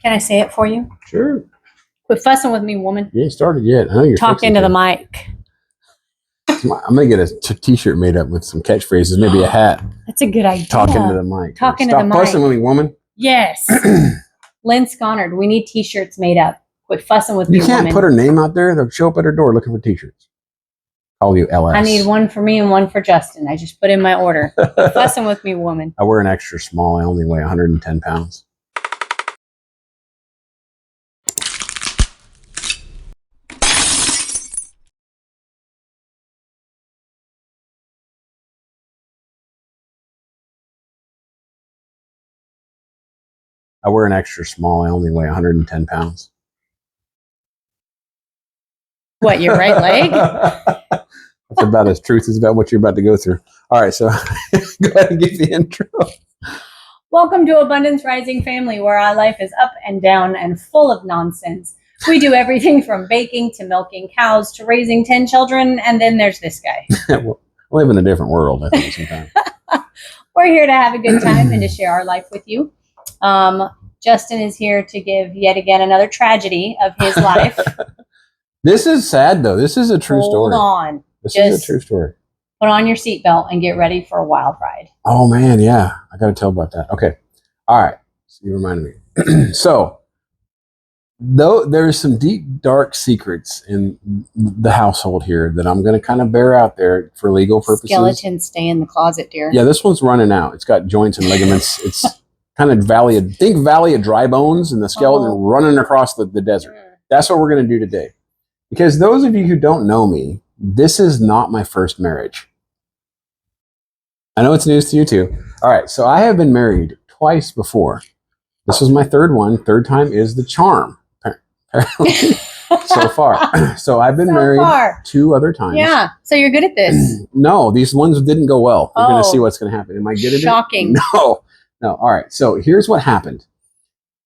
Can I say it for you? Sure. Quit fussing with me, woman. You ain't started yet. I know you're Talk into the mic. I'm going to get a t-shirt made up with some catchphrases, maybe a hat. That's a good idea. Talk into the mic. Talk into the mic. Stop fussing with me, woman. Yes. Lynn Sconard, we need t-shirts made up. Quit fussing with me, You can't woman. put her name out there. They'll show up at her door looking for t-shirts. Call you LS. I need one for me and one for Justin. I just put in my order. Quit fussing with me, woman. I wear an extra small. I only weigh 110 pounds. I wear an extra small. I only weigh 110 pounds. What, your right leg? That's about as truth as about what you're about to go through. All right, so go ahead and give the intro. Welcome to Abundance Rising Family, where our life is up and down and full of nonsense. We do everything from baking to milking cows to raising 10 children, and then there's this guy. We live in a different world, I think, sometimes. We're here to have a good time and to share our life with you. Justin is here to give yet again another tragedy of his life. This is sad, though. This is a true story. Hold on. This is a true story. Put on your seatbelt and get ready for a wild ride. Oh, man, yeah. I got to tell about that. Okay. All right. So you reminded me. So, though there's some deep, dark secrets in the household here that I'm going to kind of bear out there for legal purposes. Skeletons stay in the closet, dear. Yeah, this one's running out. It's got joints and ligaments. It's kind of valley of dry bones and the skeleton running across the desert. That's what we're going to do today. Because those of you who don't know me, this is not my first marriage. I know it's news to you too. All right, so I have been married twice before. This was my third one. Third time is the charm, apparently, so far. So I've been married 2 other times. Yeah, so you're good at this. No, these ones didn't go well. You're going to see what's going to happen. Am I good at it? Shocking. No. All right, so here's what happened.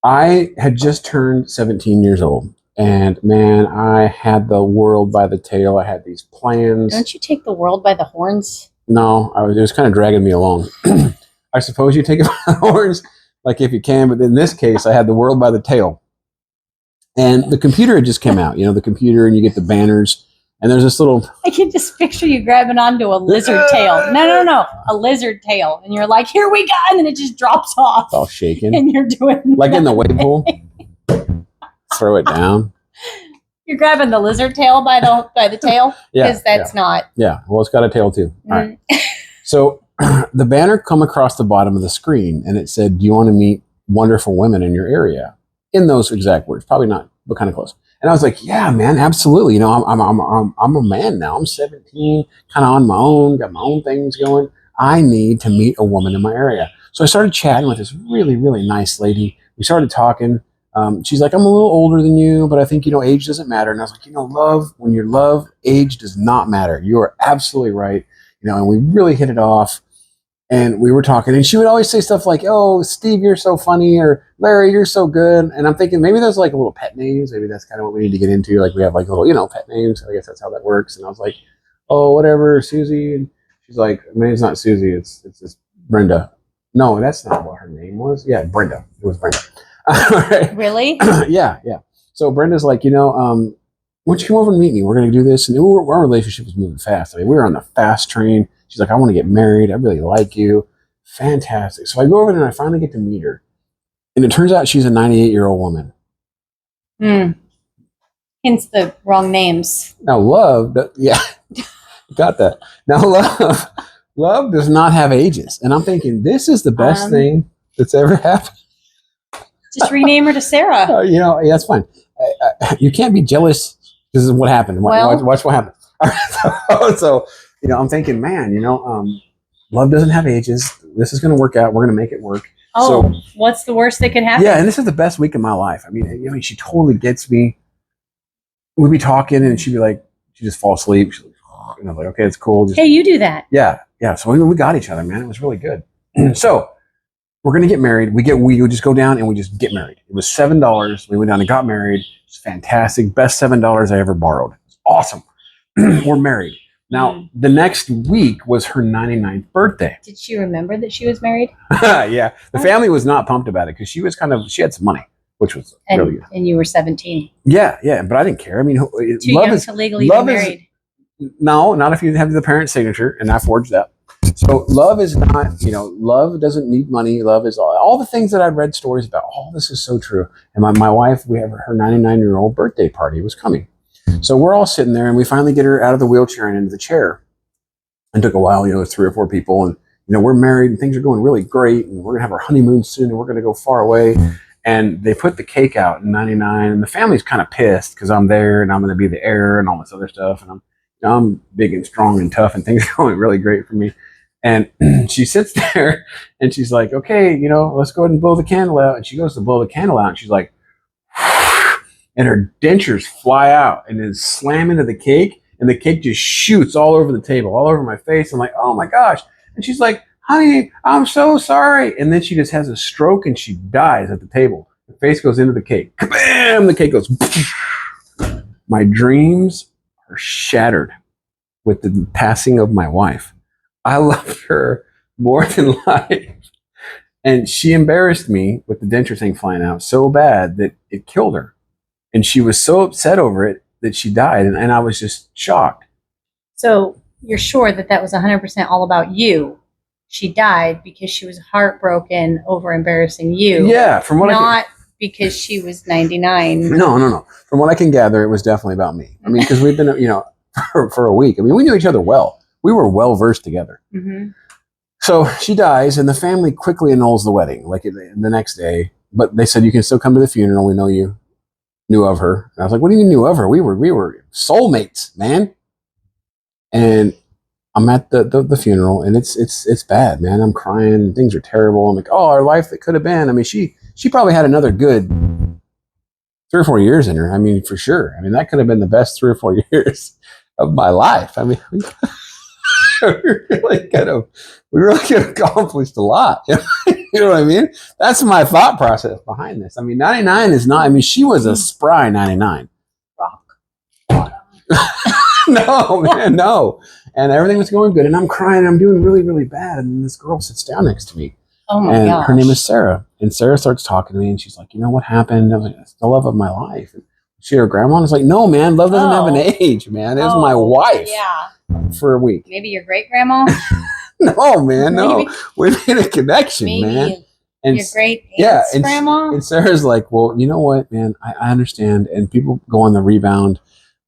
I had just turned 17 years old. And man, I had the world by the tail. I had these plans. Don't you take the world by the horns? No, it was kind of dragging me along. I suppose you take it by the horns, like if you can, but in this case, I had the world by the tail. And the computer had just come out, the computer, and you get the banners, and there's this little... I can just picture you grabbing onto a lizard tail. No, a lizard tail. And you're like, here we go, and then it just drops off. It's all shaking. And you're doing... Like in the wave pool. Throw it down. You're grabbing the lizard tail by the tail? Because that's not... Yeah, well, it's got a tail too. All right. So the banner come across the bottom of the screen, and it said, do you want to meet wonderful women in your area? In those exact words. Probably not, but kind of close. And I was like, yeah, man, absolutely. I'm a man now. I'm 17, kind of on my own, got my own things going. I need to meet a woman in my area. So I started chatting with this really, really nice lady. We started talking. She's like, I'm a little older than you, but I think, age doesn't matter. And I was like, love, when you're love, age does not matter. You are absolutely right. And we really hit it off. And we were talking, and she would always say stuff like, oh, Steve, you're so funny, or Larry, you're so good. And I'm thinking maybe there's like a little pet names. Maybe that's kind of what we need to get into. Like we have like little, pet names. I guess that's how that works. And I was like, oh, whatever, Susie. And she's like, my name's not Susie. It's Brenda. No, that's not what her name was. Yeah, Brenda. It was Brenda. Right. Really? Yeah. So Brenda's like, why don't you come over and meet me? We're going to do this. And our relationship was moving fast. I mean, we were on the fast train. She's like, I want to get married. I really like you. Fantastic. So I go over there and I finally get to meet her. And it turns out she's a 98-year-old woman. Hence the wrong names. Now, love, got that. Now, love does not have ages. And I'm thinking, this is the best thing that's ever happened. Just rename her to Sarah. Yeah, that's fine. You can't be jealous. This is what happened. Watch what happened. All right, so I'm thinking, man, love doesn't have ages. This is going to work out. We're going to make it work. Oh, so, what's the worst that could happen? Yeah, and this is the best week of my life. I mean, she totally gets me. We'd be talking, and she'd be like, she'd just fall asleep. She's like, oh, and I was like, okay, it's cool. Hey, you do that. Yeah. So we got each other, man. It was really good. So we're going to get married. We just go down and we just get married. It was $7. We went down and got married. It was fantastic. Best $7 I ever borrowed. It was awesome. We're married. Now, the next week was her 99th birthday. Did she remember that she was married? Yeah. The family was not pumped about it because she had some money. which was And, really good. and you were 17. Yeah, but I didn't care. I mean, Too love young is to legally love be is married. no, not if you have the parent signature, and I forged that. So love is not, love doesn't need money. Love is all the things that I've read stories about. All this is so true. And my wife, we have her 99-year-old birthday party was coming. So we're all sitting there, and we finally get her out of the wheelchair and into the chair. It took a while, 3 or 4 people, and we're married and things are going really great, and we're gonna have our honeymoon soon, and we're gonna go far away. And they put the cake out in 99, and the family's kind of pissed because I'm there and I'm gonna be the heir and all this other stuff, and I'm big and strong and tough, and things are going really great for me. And she sits there and she's like, okay, let's go ahead and blow the candle out. And she goes to blow the candle out, and she's like, and her dentures fly out and then slam into the cake, and the cake just shoots all over the table, all over my face. I'm like, oh my gosh. And she's like, honey, I'm so sorry. And then she just has a stroke and she dies at the table. Her face goes into the cake. Kabam! The cake goes. My dreams are shattered with the passing of my wife. I loved her more than life. And she embarrassed me with the denture thing flying out so bad that it killed her. And she was so upset over it that she died. And I was just shocked. So you're sure that was 100% all about you? She died because she was heartbroken over embarrassing you. Yeah, from what not because she was 99. No. From what I can gather, it was definitely about me. I mean, because we've been, for a week. I mean, we knew each other well. We were well versed together. Mm-hmm. So she dies, and the family quickly annuls the wedding, like the next day. But they said, you can still come to the funeral. We know you knew of her. And I was like, what do you mean knew of her? We were soulmates, man. And I'm at the funeral, and it's bad, man. I'm crying. Things are terrible. I'm like, oh, our life that could have been. I mean, she probably had another good 3 or 4 years in her. I mean, for sure. I mean, that could have been the best 3 or 4 years of my life. I mean, we really could have accomplished a lot. You know what I mean? That's my thought process behind this. I mean, 99 is not. I mean, she was a spry 99. Rock. No, man, no. And everything was going good, and I'm crying, and I'm doing really, really bad. And then this girl sits down next to me. Oh my gosh. Her name is Sarah. And Sarah starts talking to me, and she's like, you know what happened? I was like, it's the love of my life. And she, her grandma, and I was like, no, man, love doesn't have an age, man. It was my wife for a week. Maybe your great grandma? No, man, no. We made a connection, man. And your great aunt's grandma? And Sarah's like, well, you know what, man, I understand. And people go on the rebound.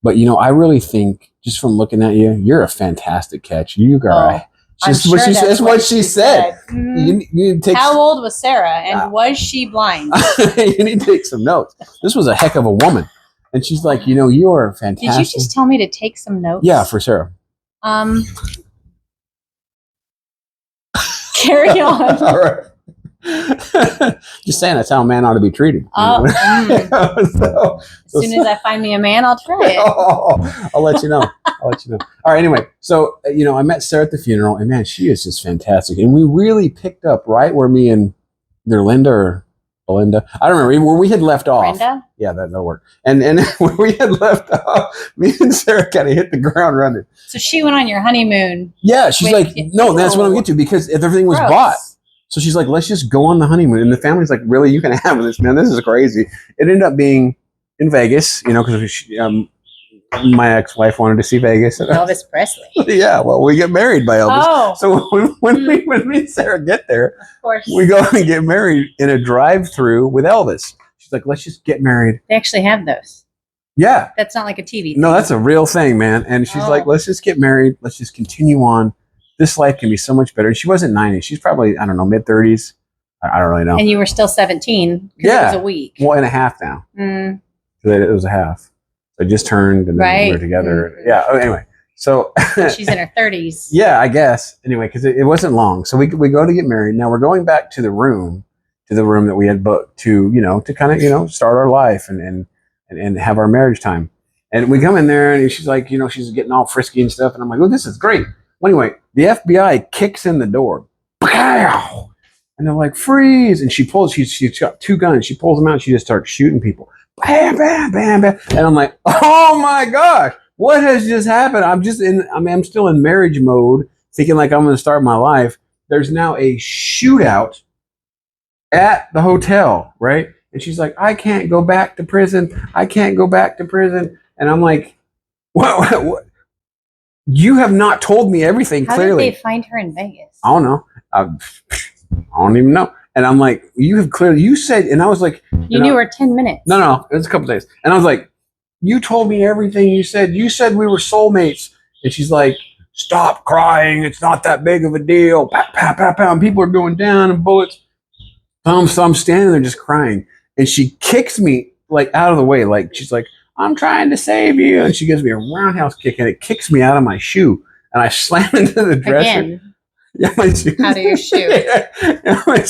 But, I really think, just from looking at you, you're a fantastic catch. You guys. That's what she said. Mm-hmm. You need to take How old was Sarah, and was she blind? You need to take some notes. This was a heck of a woman. And she's like, you are fantastic. Did you just tell me to take some notes? Yeah, for Sarah. Carry on. All right. Just saying, that's how a man ought to be treated. So, as soon as I find me a man, I'll try it. I'll let you know. All right. Anyway, so I met Sarah at the funeral, and man, she is just fantastic. And we really picked up right where me and either Linda or Belinda, I don't remember, where we had left off. Brenda? Yeah, that'll work. And where we had left off, me and Sarah kind of hit the ground running. So she went on your honeymoon. Yeah, she's like, no, that's what I'm getting to, because everything was bought. So she's like, let's just go on the honeymoon. And the family's like, really, you can have this, man. This is crazy. It ended up being in Vegas, because my ex-wife wanted to see Vegas. Elvis Presley. Yeah, well, we get married by Elvis. Oh. So when me and Sarah get there, of course, we go and get married in a drive-through with Elvis. She's like, let's just get married. They actually have those. Yeah. That's not like a TV thing. No, that's a real thing, man. And she's like, let's just get married. Let's just continue on. This life can be so much better. And she wasn't 90. She's probably, I don't know, mid-30s. I don't really know. And you were still 17. Yeah. It was a week. Well, and a half now. Mm. It was a half. So I just turned, and then we were together. Mm-hmm. Yeah. Anyway, so she's in her 30s. Yeah, I guess. Anyway, because it wasn't long. So we go to get married. Now we're going back to the room that we had booked to kind of start our life and have our marriage time. And we come in there, and she's like, she's getting all frisky and stuff. And I'm like, oh, this is great. Well, anyway, the FBI kicks in the door. Pow! And they're like, freeze. And she's got 2 guns. She pulls them out. And she just starts shooting people. Bam, bam, bam, bam. And I'm like, oh my gosh, what has just happened? I'm still in marriage mode, thinking like I'm going to start my life. There's now a shootout at the hotel, right? And she's like, I can't go back to prison. I can't go back to prison. And I'm like, what? You have not told me everything How clearly. did they find her in Vegas? I don't know. I don't even know. And I'm like, you have clearly, you said, and I was like, You knew her 10 minutes. no, it was a couple days. And I was like, you told me everything you said. You said we were soulmates. And she's like, stop crying. It's not that big of a deal. Pow, pow, pow, pow. And people are going down and bullets. So I'm standing there just crying. And she kicks me like out of the way. Like, she's like, I'm trying to save you. And she gives me a roundhouse kick and it kicks me out of my shoe. And I slam into the dresser. Again, Yeah, my shoe. out of your shoe. Yeah, my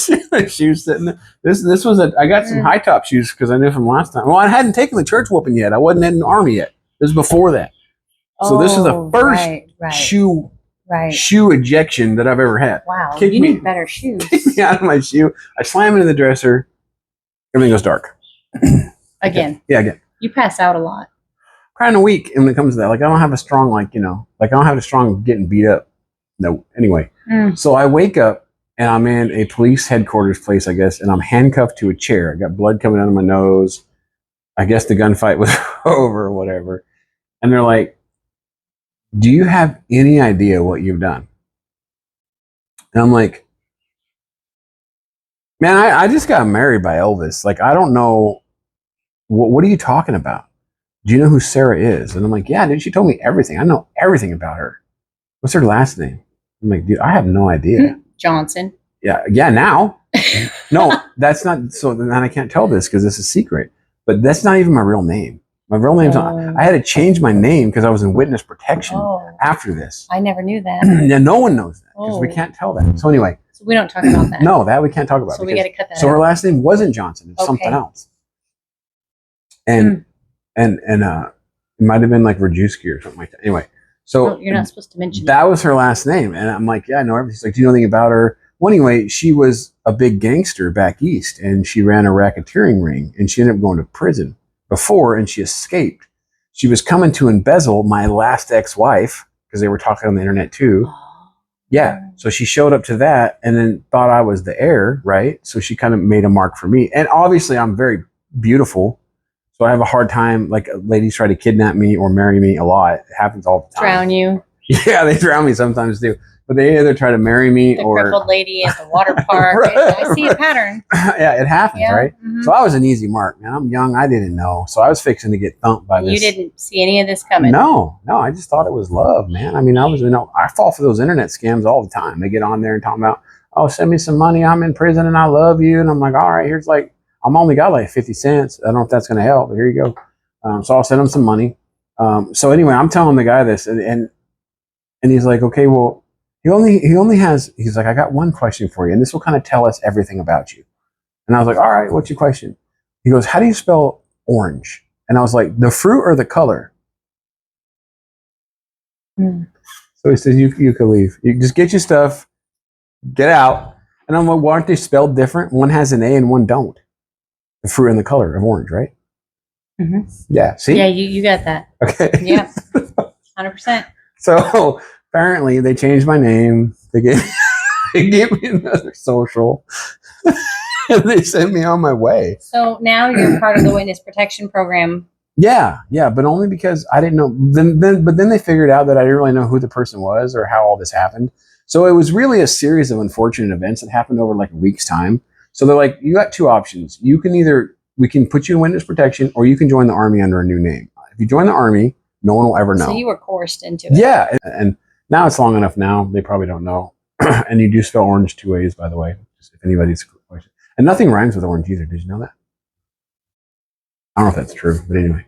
shoes sitting there. This was I got some high top shoes because I knew from last time. Well, I hadn't taken the church whooping yet. I wasn't in the army yet. This is before that. So this is the first shoe ejection that I've ever had. Wow, Kick you me- need better shoes. Kick me out of my shoe. I slam into the dresser. Everything goes dark. Again, Yeah, again. you pass out a lot. Kind of weak when it comes to that. Like I don't have a strong like I don't have a strong getting beat up. No. Anyway, so I wake up and I'm in a police headquarters place, I guess, and I'm handcuffed to a chair. I got blood coming out of my nose. I guess the gunfight was over or whatever. And they're like, do you have any idea what you've done? And I'm like, man, I just got married by Elvis. Like, I don't know. What are you talking about? Do you know who Sarah is? And I'm like, yeah, dude, she told me everything. I know everything about her. What's her last name? I'm like, dude, I have no idea. Johnson. Yeah, now. No, that's not. So then I can't tell this because this is secret. But that's not even my real name. My real name's not. I had to change my name because I was in witness protection after this. I never knew that. Yeah, no one knows that because we can't tell that. So anyway. So we don't talk about that. No, that we can't talk about. So we got to cut that So out. her last name wasn't Johnson. It's something else. And it might have been like Rajewski or something like that. Anyway, so you're not supposed to mention that was her last name. And I'm like, yeah, I know everything. She's like, do you know anything about her? Well, anyway, she was a big gangster back east and she ran a racketeering ring and she ended up going to prison before and she escaped. She was coming to embezzle my last ex-wife because they were talking on the internet too. Yeah. So she showed up to that and then thought I was the heir, right? So she kind of made a mark for me. And obviously I'm very beautiful. So I have a hard time, like ladies try to kidnap me or marry me a lot. It happens all the time. Drown you. Yeah, they drown me sometimes too. But they either try to marry me The or crippled lady at the water park. Right. I see a pattern. yeah, it happens, right? Mm-hmm. So I was an easy mark, man. I'm young. I didn't know. So I was fixing to get thumped by this. You didn't see any of this coming. No. I just thought it was love, man. I mean, I fall for those internet scams all the time. They get on there and talk about, oh, send me some money. I'm in prison and I love you. And I'm like, all right, here's like, I'm only got like 50 cents. I don't know if that's going to help, but here you go. So I'll send him some money. So anyway, I'm telling the guy this and he's like, okay, well, he's like, I got one question for you. And this will kind of tell us everything about you. And I was like, all right, what's your question? He goes, how do you spell orange? And I was like, the fruit or the color? So he says, you can leave. You just get your stuff, get out. And I'm like, why aren't they spelled different? One has an A and one don't. The fruit and the color of orange, right? Mm-hmm. Yeah, see? Yeah, you got that. Okay. Yeah, 100%. So apparently they changed my name. They gave me another social. And they sent me on my way. So now you're part of the witness protection program. Yeah, but only because I didn't know. But then they figured out that I didn't really know who the person was or how all this happened. So it was really a series of unfortunate events that happened over like a week's time. So they're like, you got two options. We can put you in witness protection, or you can join the Army under a new name. If you join the Army, no one will ever know. So you were coerced into it. Yeah, and now it's long enough. Now they probably don't know. And you do spell orange two ways, by the way. Just if anybody's question. And nothing rhymes with orange either. Did you know that? I don't know if that's true, but anyway.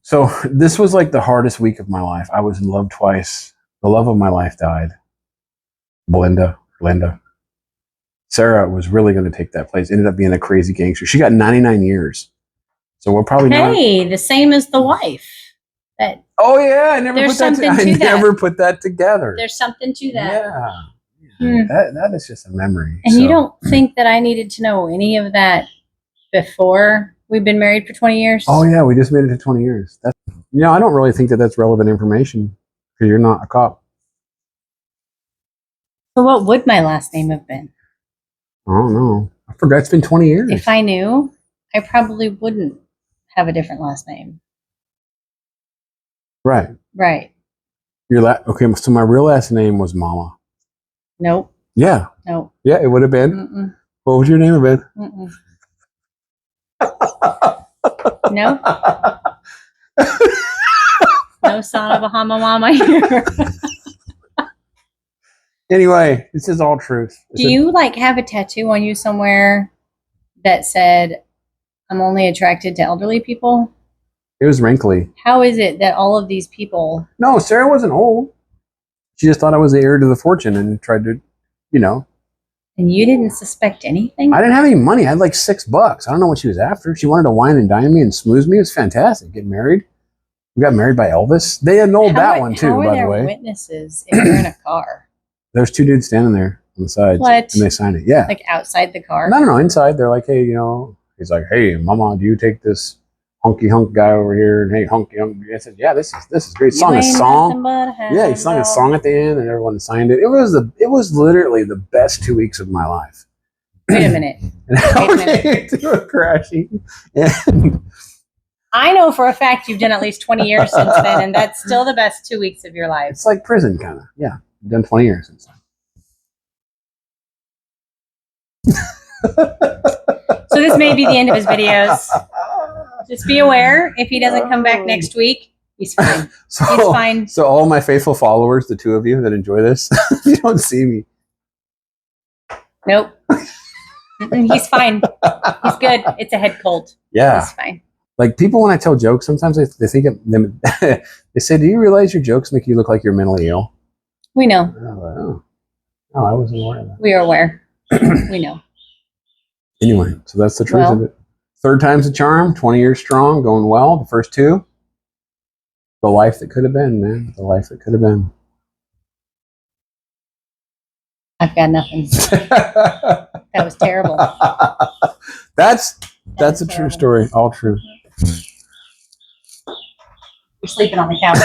So this was like the hardest week of my life. I was in love twice. The love of my life died. Glenda. Sarah was really going to take that place. Ended up being a crazy gangster. She got 99 years. So we're probably the same as the wife. Oh yeah, I never There's put that. something to that. Never put that together. There's something to that. Yeah. That is just a memory. And you don't think that I needed to know any of that before we've been married for 20 years? Oh yeah, we just made it to 20 years. I don't really think that that's relevant information because you're not a cop. So what would my last name have been? I don't know. I forgot. It's been 20 years. If I knew? I probably wouldn't have a different last name. Right. Right. Okay, so my real last name was Mama. Nope. Yeah. Nope. Yeah, it would have been. Mm-mm. What would your name have been? Mm-mm. No. No son of a Hama Mama here. Anyway, this is all truth. Do you like have a tattoo on you somewhere that said, "I'm only attracted to elderly people"? It was wrinkly. How is it that all of these people? No, Sarah wasn't old. She just thought I was the heir to the fortune and tried to, you know. And you didn't suspect anything? I didn't have any money. I had like $6. I don't know what she was after. She wanted to wine and dine me and smooze me. It was fantastic. Get married. We got married by Elvis. They annulled that one too, by the way. Witnesses if you're in a car? There's 2 dudes standing there on the sides. What? And they signed it. Yeah. Like outside the car? No, inside. They're like, hey, you know, he's like, hey, Mama, do you take this hunky hunk guy over here? And hey, hunky hunk. I said, yeah, this is great. He sung a song. Yeah, he sung a song at the end, and everyone signed it. It was literally the best 2 weeks of my life. Wait a minute. To a crashing. And I know for a fact you've done at least 20 years since then, and that's still the best 2 weeks of your life. it's like prison, kind of. Yeah, I've done 20 years since then. So this may be the end of his videos. Just be aware, if he doesn't come back next week, he's fine. He's fine. So all my faithful followers, the 2 of you that enjoy this, you don't see me. Nope. He's fine. He's good. It's a head cold. Yeah. He's fine. Like people, when I tell jokes, sometimes they think of them. They say, "Do you realize your jokes make you look like you're mentally ill?" We know. And I'm like, oh, I wasn't aware of that. We are aware. We know. Anyway, so that's the truth of it. 3rd time's a charm. 20 years strong, going well. The first 2, the life that could have been, man. The life that could have been. I've got nothing. That was terrible. That's a true story. All true. You're sleeping on the couch.